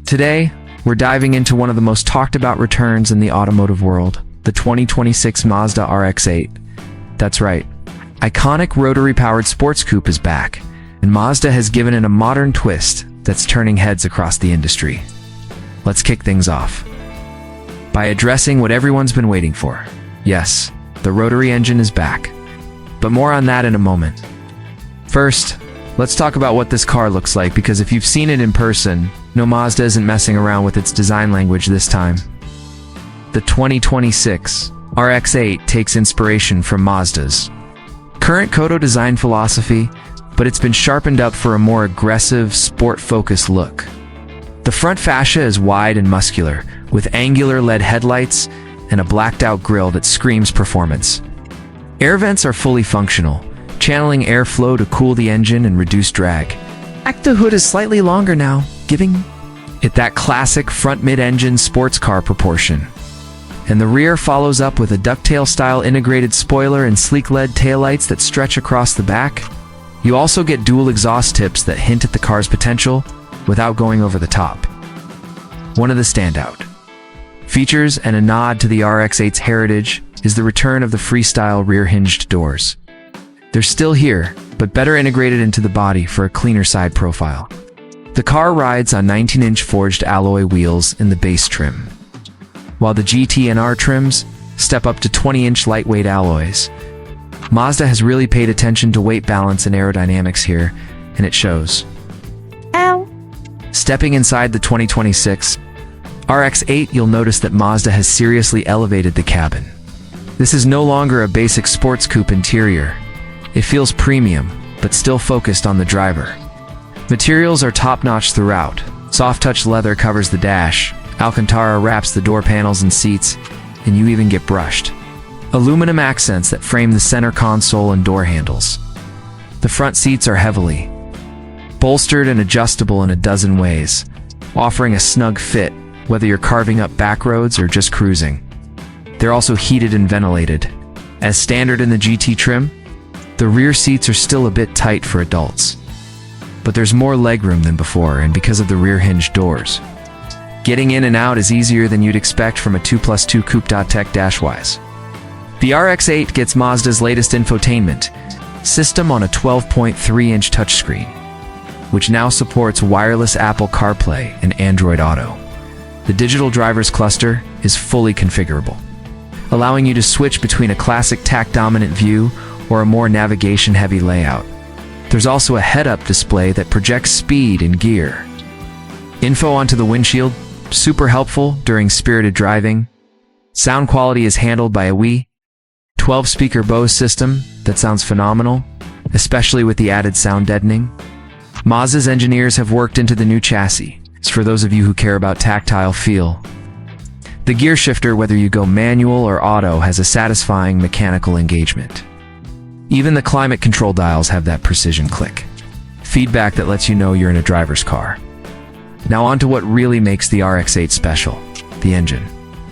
Today, we're diving into one of the most talked about returns in the automotive world, the 2026 Mazda RX-8. That's right, iconic rotary-powered sports coupe is back, and Mazda has given it a modern twist that's turning heads across the industry. Let's kick things off by addressing what everyone's been waiting for. Yes, the rotary engine is back, but more on that in a moment. First, let's talk about what this car looks like, because if you've seen it in person, no, Mazda isn't messing around with its design language this time. The 2026 RX-8 takes inspiration from Mazda's current Kodo design philosophy, but it's been sharpened up for a more aggressive, sport-focused look. The front fascia is wide and muscular, with angular LED headlights and a blacked-out grille that screams performance. Air vents are fully functional, channeling airflow to cool the engine and reduce drag. The hood is slightly longer now, giving it that classic front mid-engine sports car proportion. And the rear follows up with a ducktail-style integrated spoiler and sleek LED taillights that stretch across the back. You also get dual exhaust tips that hint at the car's potential without going over the top. One of the standout features and a nod to the RX-8's heritage is the return of the freestyle rear-hinged doors. They're still here, but better integrated into the body for a cleaner side profile. The car rides on 19-inch forged alloy wheels in the base trim, while the GT and R trims step up to 20-inch lightweight alloys. Mazda has really paid attention to weight balance and aerodynamics here, and it shows. Ow! Stepping inside the 2026 RX-8, you'll notice that Mazda has seriously elevated the cabin. This is no longer a basic sports coupe interior. It feels premium, but still focused on the driver. Materials are top-notch throughout. Soft-touch leather covers the dash, Alcantara wraps the door panels and seats, and you even get brushed aluminum accents that frame the center console and door handles. The front seats are heavily bolstered and adjustable in a dozen ways, offering a snug fit whether you're carving up back roads or just cruising. They're also heated and ventilated. As standard in the GT trim, the rear seats are still a bit tight for adults, but there's more legroom than before, and because of the rear-hinged doors, getting in and out is easier than you'd expect from a 2+2 coupe. Tech dash-wise, the RX-8 gets Mazda's latest infotainment system on a 12.3-inch touchscreen, which now supports wireless Apple CarPlay and Android Auto. The digital driver's cluster is fully configurable, allowing you to switch between a classic TAC-dominant view or a more navigation-heavy layout. There's also a head-up display that projects speed and gear. Info onto the windshield, super helpful during spirited driving. Sound quality is handled by a Wii 12-speaker Bose system that sounds phenomenal, especially with the added sound deadening. Mazda's engineers have worked into the new chassis. It's for those of you who care about tactile feel. The gear shifter, whether you go manual or auto, has a satisfying mechanical engagement. Even the climate control dials have that precision click feedback that lets you know you're in a driver's car. Now on to what really makes the RX-8 special, the engine.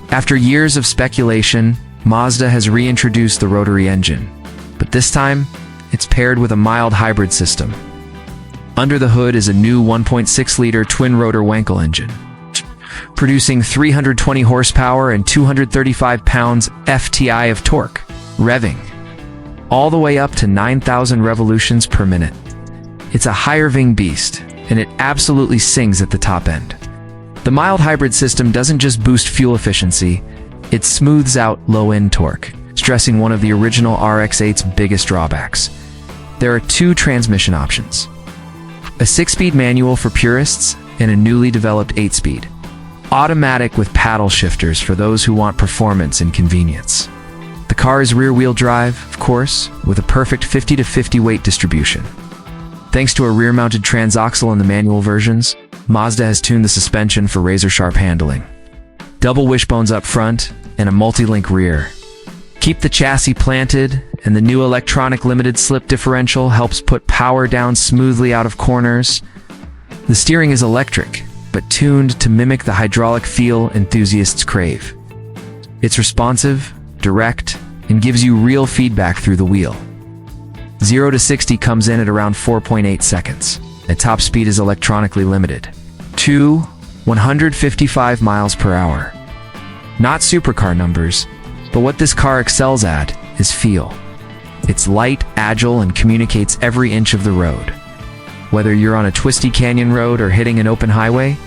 After years of speculation, Mazda has reintroduced the rotary engine, but this time, it's paired with a mild hybrid system. Under the hood is a new 1.6-liter twin-rotor Wankel engine, producing 320 horsepower and 235 pounds FTI of torque, revving all the way up to 9,000 revolutions per minute. It's a higher-ving beast, and it absolutely sings at the top end. The mild hybrid system doesn't just boost fuel efficiency, it smooths out low-end torque, stressing one of the original RX-8's biggest drawbacks. There are two transmission options: a 6-speed manual for purists and a newly developed 8-speed automatic with paddle shifters for those who want performance and convenience. The car is rear-wheel drive, of course, with a perfect 50-50 weight distribution. Thanks to a rear-mounted transaxle in the manual versions, Mazda has tuned the suspension for razor-sharp handling. Double wishbones up front and a multi-link rear keep the chassis planted, and the new electronic limited slip differential helps put power down smoothly out of corners. The steering is electric, but tuned to mimic the hydraulic feel enthusiasts crave. It's responsive, direct, and gives you real feedback through the wheel. 0 to 60 comes in at around 4.8 seconds. At top speed is electronically limited. 2 155 miles per hour. Not supercar numbers, but what this car excels at is feel. It's light, agile, and communicates every inch of the road. Whether you're on a twisty canyon road or hitting an open highway,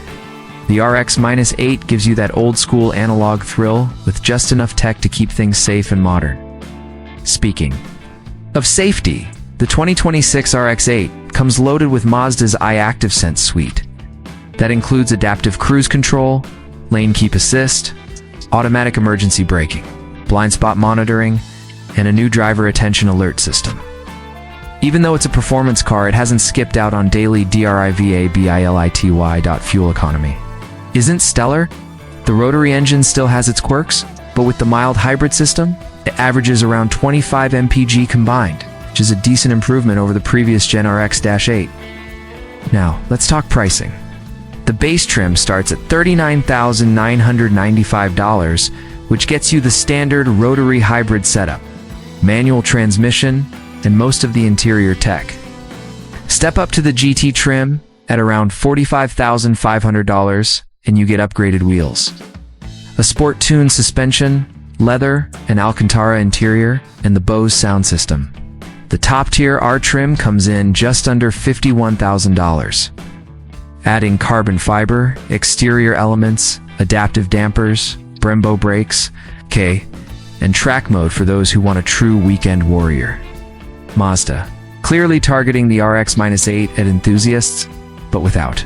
the RX-8 gives you that old-school analog thrill with just enough tech to keep things safe and modern. Speaking of safety, the 2026 RX-8 comes loaded with Mazda's iActive Sense suite. That includes adaptive cruise control, lane keep assist, automatic emergency braking, blind spot monitoring, and a new driver attention alert system. Even though it's a performance car, it hasn't skipped out on daily drivability. Fuel economy isn't stellar. The Rotary engine still has its quirks, but with the mild hybrid system, it averages around 25 mpg combined, which is a decent improvement over the previous Gen RX-8. Now, let's talk pricing. The base trim starts at $39,995, which gets you the standard Rotary hybrid setup, manual transmission, and most of the interior tech. Step up to the GT trim at around $45,500, and you get upgraded wheels, a sport-tuned suspension, leather and Alcantara interior, and the Bose sound system. The top-tier R trim comes in just under $51,000. Adding carbon fiber, exterior elements, adaptive dampers, Brembo brakes, and track mode for those who want a true weekend warrior. Mazda, clearly targeting the RX-8 at enthusiasts, but without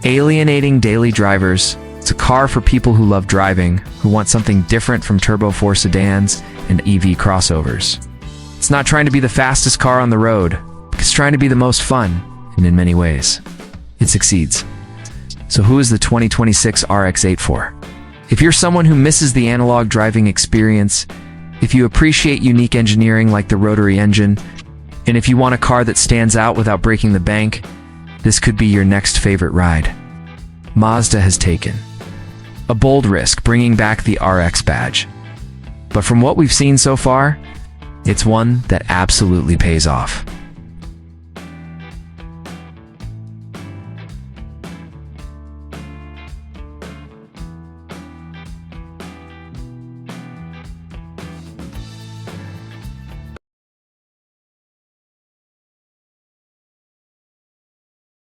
alienating daily drivers. It's a car for people who love driving, who want something different from Turbo 4 sedans and EV crossovers. It's not trying to be the fastest car on the road, it's trying to be the most fun, and in many ways, it succeeds. So who is the 2026 RX-8 for? If you're someone who misses the analog driving experience, if you appreciate unique engineering like the Rotary engine, and if you want a car that stands out without breaking the bank, this could be your next favorite ride. Mazda has taken a bold risk bringing back the RX badge. But from what we've seen so far, it's one that absolutely pays off.